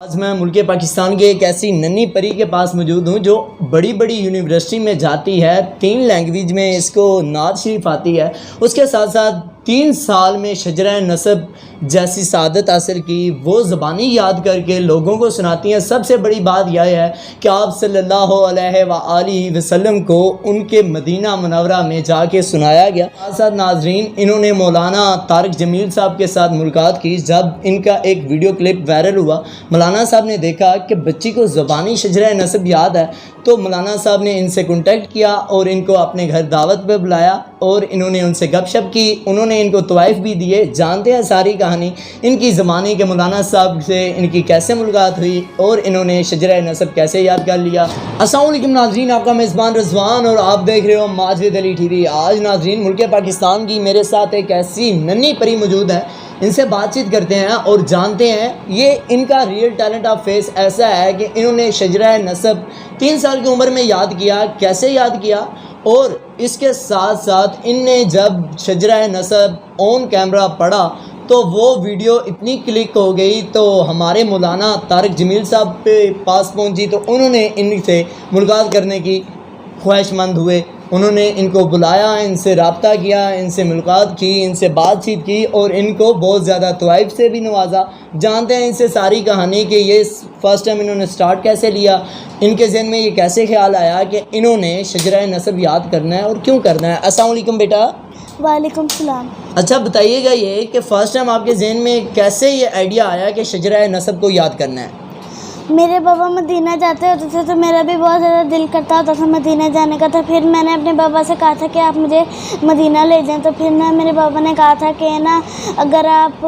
آج میں ملک پاکستان کے ایک ایسی ننھی پری کے پاس موجود ہوں جو بڑی بڑی یونیورسٹی میں جاتی ہے، 3 لینگویج میں اس کو نعت شریف آتی ہے، اس کے ساتھ ساتھ 3 سال میں شجرہ نسب جیسی سعادت حاصل کی، وہ زبانی یاد کر کے لوگوں کو سناتی ہیں۔ سب سے بڑی بات یہ ہے کہ آپ صلی اللہ علیہ وآلہ وسلم کو ان کے مدینہ منورہ میں جا کے سنایا گیا۔ ساتھ ساتھ ناظرین، انہوں نے مولانا طارق جمیل صاحب کے ساتھ ملاقات کی۔ جب ان کا ایک ویڈیو کلپ وائرل ہوا، مولانا صاحب نے دیکھا کہ بچی کو زبانی شجرہ نسب یاد ہے، تو مولانا صاحب نے ان سے کنٹیکٹ کیا اور ان کو اپنے گھر دعوت پہ بلایا اور انہوں نے ان سے گپ شپ کی، انہوں نے ان کو طوائف بھی دیے۔ جانتے ہیں ساری کہانی ان کی زمانے کے مولانا صاحب سے ان کی کیسے ملاقات ہوئی اور انہوں نے شجرہ نسب کیسے یاد کر لیا۔ السلام علیکم ناظرین، آپ کا میزبان رضوان اور آپ دیکھ رہے ہو ماجد علی ٹی وی۔ آج ناظرین ملک پاکستان کی میرے ساتھ ایک ایسی ننھی پری موجود ہے، ان سے بات چیت کرتے ہیں اور جانتے ہیں یہ ان کا ریئل ٹیلنٹ آف فیس ایسا ہے کہ انہوں نے شجرہ نسب 3 سال کی عمر میں یاد کیا، کیسے یاد کیا، اور اس کے ساتھ ساتھ ان نے جب شجرہ نسب آن کیمرہ پڑھا تو وہ ویڈیو اتنی کلک ہو گئی تو ہمارے مولانا طارق جمیل صاحب کے پاس پہنچی، تو انہوں نے ان سے ملاقات کرنے کی خواہش مند ہوئے۔ انہوں نے ان کو بلایا، ان سے رابطہ کیا، ان سے ملاقات کی، ان سے بات چیت کی اور ان کو بہت زیادہ طوائف سے بھی نوازا۔ جانتے ہیں ان سے ساری کہانی کہ یہ فرسٹ ٹائم انہوں نے سٹارٹ کیسے لیا، ان کے ذہن میں یہ کیسے خیال آیا کہ انہوں نے شجرہ نسب یاد کرنا ہے اور کیوں کرنا ہے۔ السلام علیکم بیٹا۔ وعلیکم السلام۔ اچھا بتائیے گا یہ کہ فرسٹ ٹائم آپ کے ذہن میں کیسے یہ آئیڈیا آیا کہ شجرہ نسب کو یاد کرنا ہے؟ میرے بابا مدینہ جاتے ہوتے تھے تو میرا بھی بہت زیادہ دل کرتا ہوتا تھا مدینہ جانے کا، تو پھر میں نے اپنے بابا سے کہا تھا کہ آپ مجھے مدینہ لے جائیں، تو پھر میرے بابا نے کہا تھا کہ اگر آپ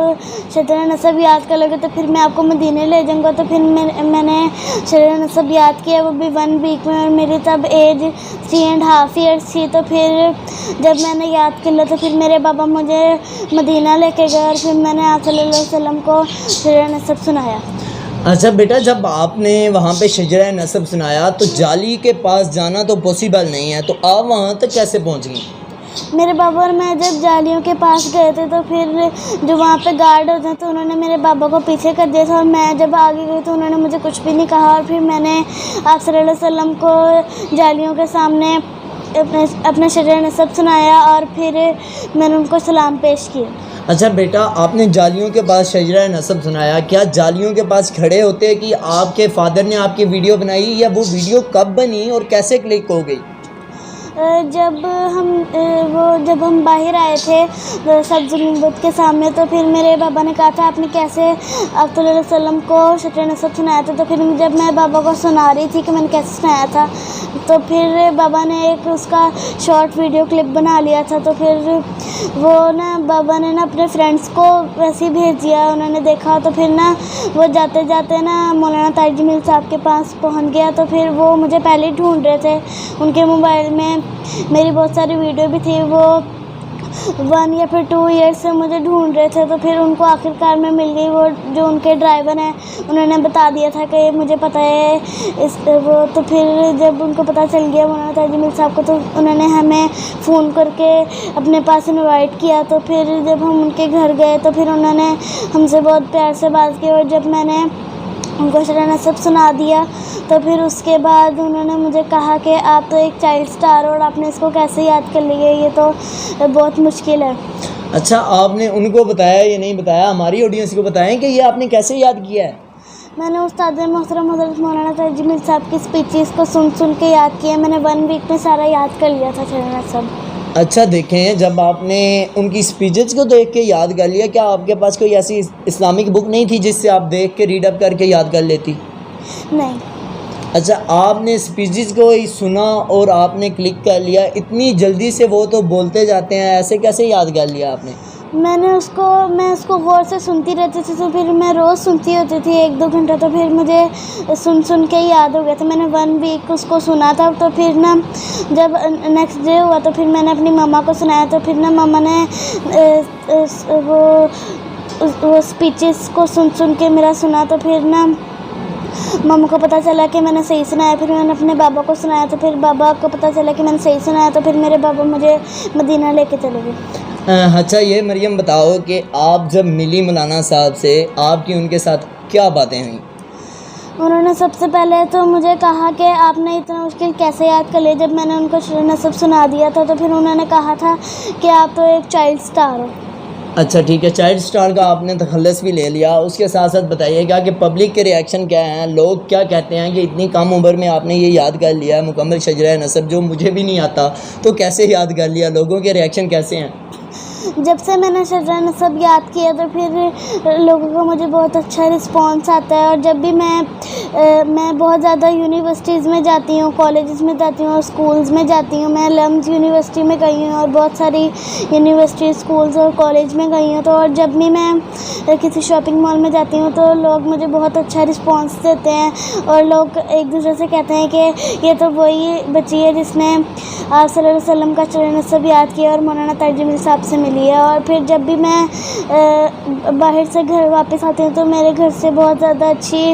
شجرہ نسب یاد کر لو گے تو پھر میں آپ کو مدینہ لے جاؤں گا۔ تو پھر میں نے شجرہ نسب یاد کیا، وہ بھی 1 ویک میں، اور میری تب ایج 3.5 ایئرس تھی۔ تو پھر جب میں نے یاد کر لیا تو پھر میرے بابا مجھے مدینہ لے کے گئے اور پھر میں نے آپ صلی اللہ علیہ وسلم کو شجرہ نسب سنایا۔ اچھا بیٹا، جب آپ نے وہاں پہ شجرہ نسب سنایا تو جالی کے پاس جانا تو پاسبل نہیں ہے، تو آپ وہاں تک کیسے پہنچ گئیں؟ میرے بابا اور میں جب جالیوں کے پاس گئے تھے تو پھر جو وہاں پہ گارڈ ہوتے ہیں تو انہوں نے میرے بابا کو پیچھے کر دیا تھا، اور میں جب آگے گئی تو انہوں نے مجھے کچھ بھی نہیں کہا، اور پھر میں نے آپ صلی اللہ علیہ وسلم کو جالیوں کے سامنے اپنا شجرہ نسب سنایا اور پھر میں نے ان کو سلام پیش کیا۔ اچھا بیٹا، آپ نے جالیوں کے پاس شجرہ نسب سنایا، کیا جالیوں کے پاس کھڑے ہوتے کہ آپ کے فادر نے آپ کی ویڈیو بنائی، یا وہ ویڈیو کب بنی اور کیسے کلک ہو گئی؟ جب ہم باہر آئے تھے سبز گنبد کے سامنے تو پھر میرے بابا نے کہا تھا آپ نے کیسے آپ صلی اللہ علیہ وسلم کو شجرہ نسب سنایا تھا، تو پھر جب میں بابا کو سنا رہی تھی کہ میں نے کیسے سنایا تھا تو پھر بابا نے ایک اس کا شارٹ ویڈیو کلپ بنا لیا تھا، تو پھر وہ بابا نے اپنے فرینڈس کو ویسے ہی بھیج دیا، انہوں نے دیکھا تو پھر وہ جاتے جاتے مولانا طارق جمیل صاحب کے پاس پہنچ گیا، تو پھر وہ مجھے پہلے ہی ڈھونڈ رہے تھے، ان کے موبائل میں میری بہت ساری ویڈیو بھی تھی، وہ 1 یا پھر 2 ایئر سے مجھے ڈھونڈ رہے تھے، تو پھر ان کو آخر کار میں مل گئی، وہ جو ان کے ڈرائیور ہیں انہوں نے بتا دیا تھا کہ مجھے پتہ ہے تو پھر جب ان کو پتہ چل گیا مولانا طارق جمیل صاحب کو تو انہوں نے ہمیں فون کر کے اپنے پاس انوائٹ کیا، تو پھر جب ہم ان کے گھر گئے تو پھر انہوں نے ہم سے بہت پیار سے بات کی، اور جب میں نے ان کو شجرہ نسب سنا دیا تو پھر اس کے بعد انہوں نے مجھے کہا کہ آپ تو ایک چائلڈ سٹار ہو اور آپ نے اس کو کیسے یاد کر لیا، یہ تو بہت مشکل ہے۔ اچھا، آپ نے ان کو بتایا یا نہیں بتایا؟ ہماری آڈینس کو بتائیں کہ یہ آپ نے کیسے یاد کیا ہے؟ میں نے استاد محترم حضرت مولانا طارق جمیل صاحب کی اسپیچز کو سن کے یاد کیا، میں نے 1 ویک میں سارا یاد کر لیا تھا شجرہ نسب۔ اچھا دیکھیں، جب آپ نے ان کی اسپیچز کو دیکھ کے یاد کر لیا، کیا آپ کے پاس کوئی ایسی اسلامک بک نہیں تھی جس سے آپ دیکھ کے ریڈ اپ کر کے یاد کر لیتی؟ نہیں۔ اچھا، آپ نے اسپیچز کو ہی سنا اور آپ نے کلک کر لیا، اتنی جلدی سے وہ تو بولتے جاتے ہیں، ایسے کیسے یاد کر لیا آپ نے؟ میں اس کو غور سے سنتی رہتی تھی، تو پھر میں روز سنتی ہوتی تھی 1-2 گھنٹہ، تو پھر مجھے سن کے یاد ہو گیا تھا۔ میں نے 1 ویک اس کو سنا تھا، تو پھر جب نیکسٹ ڈے ہوا تو پھر میں نے اپنی ماما کو سنایا، تو پھر ماما نے وہ اسپیچز کو سن کے میرا سنا، تو پھر ماما کو پتہ چلا کہ میں نے صحیح سنایا، پھر میں نے اپنے بابا کو سنایا، تو پھر بابا کو پتہ چلا کہ میں نے صحیح سنایا، تو پھر میرے بابا مجھے مدینہ لے کے چلے گئے۔ اچھا یہ مریم بتاؤ کہ آپ جب ملی مولانا صاحب سے، آپ کی ان کے ساتھ کیا باتیں ہوئیں؟ انہوں نے سب سے پہلے تو مجھے کہا کہ آپ نے اتنا مشکل کیسے یاد کر لیا. جب میں نے ان کو شجر نصب سنا دیا تھا تو پھر انہوں نے کہا تھا کہ آپ تو ایک چائلڈ سٹار ہو. اچھا ٹھیک ہے، چائلڈ سٹار کا آپ نے تخلص بھی لے لیا. اس کے ساتھ ساتھ بتائیے گا کہ پبلک کے ریئیکشن کیا ہیں، لوگ کیا کہتے ہیں کہ اتنی کم عمر میں آپ نے یہ یاد کر لیا مکمل شجرہ نصب، جو مجھے بھی نہیں آتا، تو کیسے یاد کر لیا؟ لوگوں کے ریئیکشن کیسے ہیں؟ جب سے میں نے شجرہ نصب یاد کیا تو پھر لوگوں کا مجھے بہت اچھا رسپانس آتا ہے. اور جب بھی میں بہت زیادہ یونیورسٹیز میں جاتی ہوں، کالجز میں جاتی ہوں اور اسکولز میں جاتی ہوں. میں لمز یونیورسٹی میں گئی ہوں اور بہت ساری یونیورسٹی، اسکولز اور کالج میں گئی ہوں. تو اور جب بھی میں کسی شاپنگ مال میں جاتی ہوں تو لوگ مجھے بہت اچھا رسپانس دیتے ہیں اور لوگ ایک دوسرے سے کہتے ہیں کہ یہ تو وہی بچی ہے جس نے آپ صلی اللہ علیہ وسلم کا شجرہ نصب یاد کیا اور مولانا ترجمانی صاحب سے ملی ہے. اور پھر جب بھی میں باہر سے گھر واپس آتی ہوں تو میرے گھر سے بہت زیادہ اچھی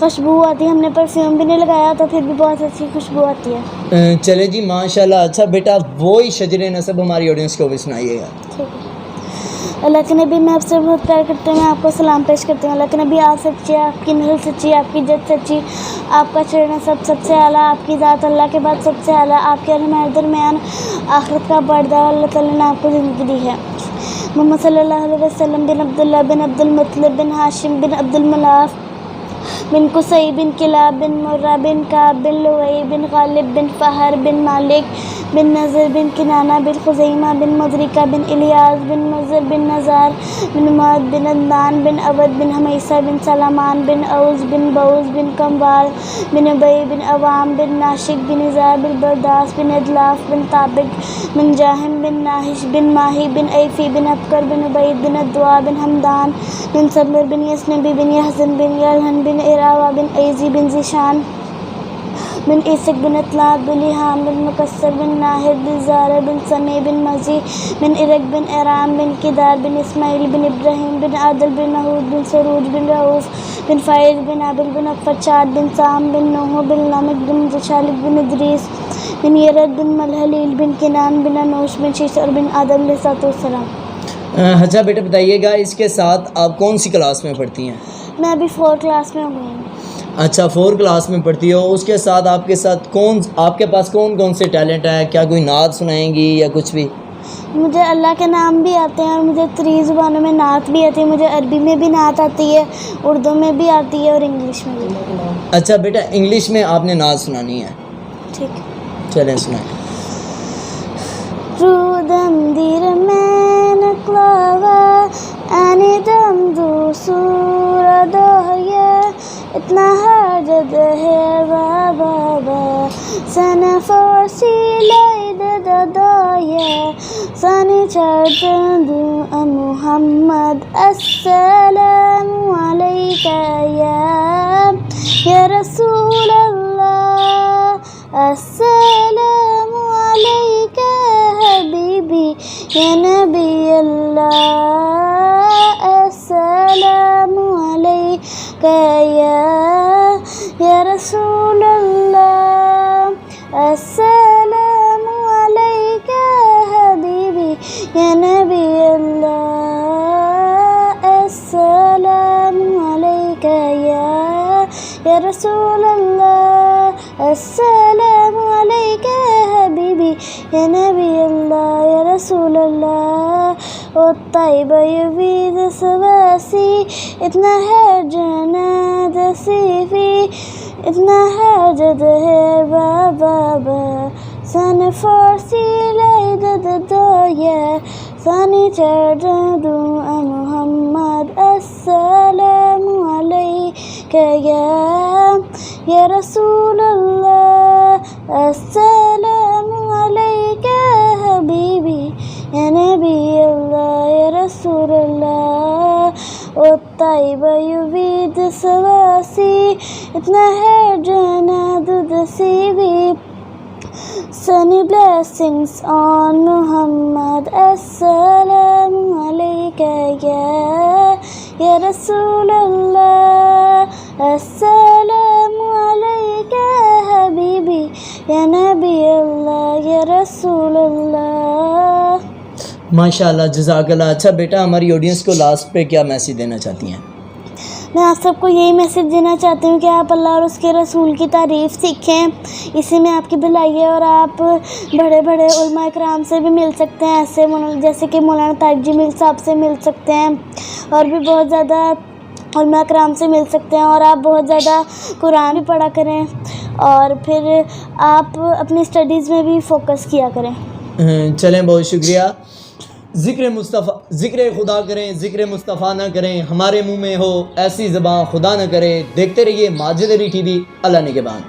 خوشبو آتی ہے. ہم نے پرفیوم بھی نہیں لگایا تو پھر بھی بہت اچھی خوشبو آتی ہے. چلے جی ماشاءاللہ. اچھا بیٹا، وہی شجرہ نصب ہماری آڈینس کو بھی سنائیے گا. ٹھیک ہے. اللہ کے نبی، میں آپ سے بہت پیار کرتی ہوں، میں آپ کو سلام پیش کرتی ہوں. اللہ کے نبی، آپ سچے، آپ کی نسل سچی، آپ کی جد سچی، آپ کا شجرہ نصب سب سے اعلیٰ، آپ کی ذات اللہ کے بعد سب سے اعلیٰ، آپ کے اور ہمارے درمیان آخرت کا پردہ، اللہ تعالیٰ نے آپ کو زندگی دی ہے. محمد صلی اللہ علیہ وسلم بن عبداللہ بن عبد المطلب بن ہاشم بن عبد المناف بن قصی بن کلاب بن مرہ بن کعب بن لؤی بن غالب بن فہر بن مالک بن نضر بن کنانہ بن خزیمہ بن مدرکہ بن الیاس بن مضر بن نزار بن معد بن عدنان بن عبد بن حمیسہ بن سلامان بن اوس بن بوز بن کموال بن ابی بن عوام بن ناشک بن نزار بن برداس بن ادلاف بن طابق بن جاہم بن ناہش بن ماہی بن ایفی بن ابکر بن عبید بن ادوا بن حمدان بن سمر بن یسنبی بن یحزن بن یلہن بن اراوا بن ایزی بن زیشان بن عیسق بن اطلاق بن لحام بن مکسر بن ناہر بن زارع بن سمی بن مزی بن ارق بن ارام بن کدار بن اسماعیل بن ابراہیم بن عادل بن نحود بن سروج بن رعوف بن فائز بن عابل بن فتشاد بن سام بن نوح بن لامک بن متشالک بن ادریس بن یرد بن ملحلیل بن کنان بن انوش بن شیشر بن آدم علیہ السلام. اچھا بیٹا بتائیے گا، اس کے ساتھ آپ کون سی کلاس میں پڑھتی ہیں؟ میں ابھی 4 کلاس میں ہو گئی ہوں. اچھا 4 کلاس میں پڑھتی ہو. اس کے ساتھ آپ کے پاس کون سے ٹیلنٹ ہیں؟ کیا کوئی نعت سنائیں گی یا کچھ بھی؟ مجھے اللہ کے نام بھی آتے ہیں اور مجھے 3 زبانوں میں نعت بھی آتی ہے. مجھے عربی میں بھی نعت آتی ہے، اردو میں بھی آتی ہے اور انگلش میں بھی. اچھا بیٹا، انگلش میں آپ نے نعت سنانی ہے. ٹھیک ہے، چلیں سنائیں. رودم دیر میں نکلاوا اینی دم دو سور دہیا اتنا حاجت ہے بابا سن فارسی لید دایا سنی چرد دو محمد السلام علیکہ یا رسول اللہ السلام علیکہ حبیبی یا نبی اللہ السلام علیکہ یا رسول اللہ السلام علیکہ حبیبی یا نبی اللہ السلام علیکہ یا رسول اللہ السلام علیکہ حبیبی یا نبی اللہ یا رسول اللہ. والطيبة يفيد سواسي اتنا ہے جنات سیفی اتنا ہے جد ہے بابا سن فارسی لید دایا سنی چرد دو محمد السلام علیکہ یا رسول اللہ السلام علیکہ حبیبی یا نبی اللہ یا رسول اللہ. والطيبة يفيد سواسي اتنا ہے جنات Saifi Sunny blessings on Muhammad السلام علیکہ یا رسول اللہ السلام علیکہ حبیبی یا نبی اللہ یا رسول اللہ. ماشاء اللہ، جزاک اللہ. اچھا بیٹا، ہماری آڈینس کو لاسٹ پہ کیا میسیج دینا چاہتی ہیں؟ میں آپ سب کو یہی میسج دینا چاہتی ہوں کہ آپ اللہ اور اس کے رسول کی تعریف سیکھیں، اسی میں آپ کی بھلائی ہے، اور آپ بڑے بڑے علماء کرام سے بھی مل سکتے ہیں، ایسے جیسے کہ مولانا طارق جمیل صاحب سے مل سکتے ہیں، اور بھی بہت زیادہ علماء کرام سے مل سکتے ہیں، اور آپ بہت زیادہ قرآن بھی پڑھا کریں، اور پھر آپ اپنی اسٹڈیز میں بھی فوکس کیا کریں۔ چلیں، بہت شکریہ۔ ذکر خدا کریں، ذکر مصطفیٰ نہ کریں، ہمارے منہ میں ہو ایسی زباں خدا نہ کرے۔ دیکھتے رہیے ماجد علی ٹی وی، اللہ نگہبان۔